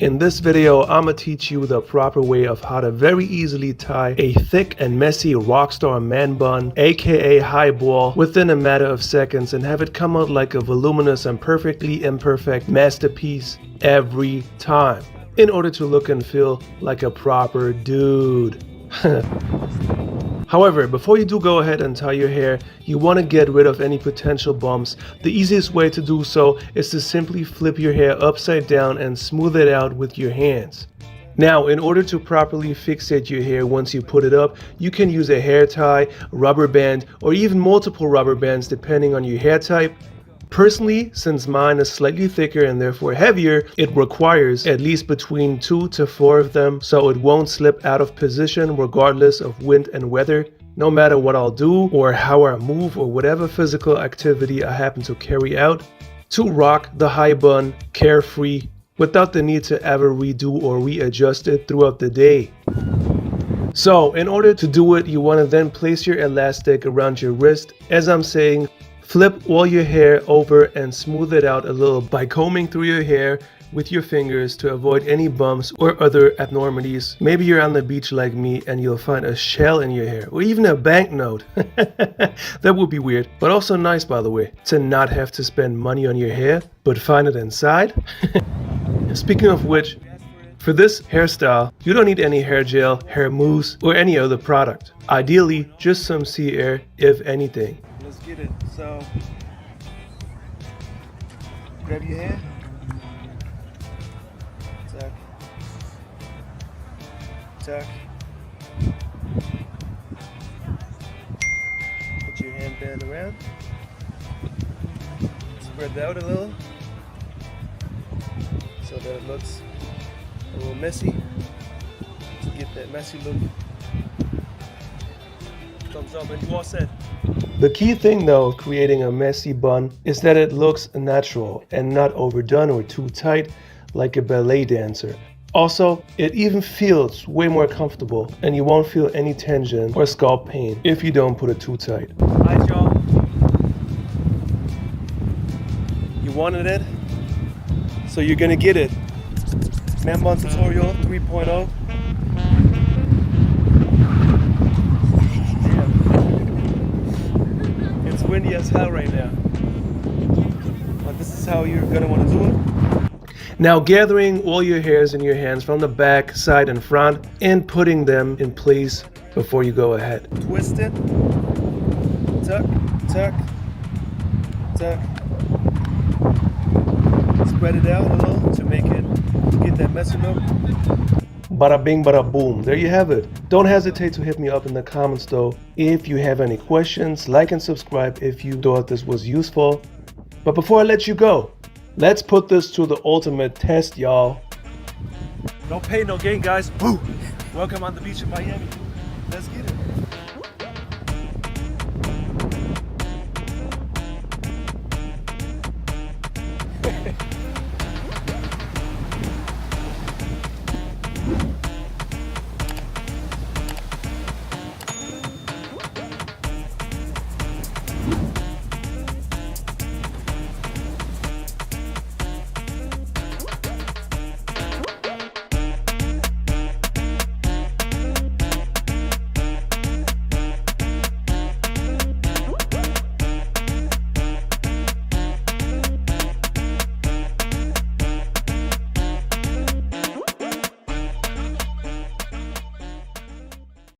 In this video, I'ma teach you the proper way of how to very easily tie a thick and messy rockstar man bun, aka highball, within a matter of seconds and have it come out like a voluminous and perfectly imperfect masterpiece every time, in order to look and feel like a proper dude. However, before you do go ahead and tie your hair, you want to get rid of any potential bumps. The easiest way to do so is to simply flip your hair upside down and smooth it out with your hands. Now, in order to properly fixate your hair once you put it up, you can use a hair tie, rubber band, or even multiple rubber bands depending on your hair type. Personally, since mine is slightly thicker and therefore heavier, it requires at least between 2 to 4 of them so it won't slip out of position regardless of wind and weather, no matter what I'll do or how I move or whatever physical activity I happen to carry out, to rock the high bun carefree without the need to ever redo or readjust it throughout the day. So in order to do it, you want to then place your elastic around your wrist. As I'm saying, flip all your hair over and smooth it out a little by combing through your hair with your fingers to avoid any bumps or other abnormalities. Maybe you're on the beach like me and you'll find a shell in your hair or even a banknote. That would be weird, but also nice, by the way, to not have to spend money on your hair but find it inside. Speaking of which, for this hairstyle, you don't need any hair gel, hair mousse, or any other product. Ideally, just some sea air, if anything. Let's get it. So, grab your hand. Tuck. Tuck. Put your hand band around. Spread it out a little so that it looks a little messy. To get that messy look. Thumbs up and you all set. The key thing though, creating a messy bun, is that it looks natural and not overdone or too tight like a ballet dancer. Also, it even feels way more comfortable and you won't feel any tension or scalp pain if you don't put it too tight. Alright y'all, you wanted it, so you're gonna get it. Man Bun Tutorial 3.0. It's windy as hell right now, but this is how you're gonna want to do it. Now, gathering all your hairs in your hands from the back, side, and front and putting them in place before you go ahead. Twist it, tuck, tuck, tuck. Spread it out a little to get that messy look. Bada bing, bada boom. There you have it. Don't hesitate to hit me up in the comments though if you have any questions. Like and subscribe if you thought this was useful. But before I let you go, let's put this to the ultimate test, y'all. No pain, no gain, guys. Woo! Welcome on the beach in Miami. Let's get it.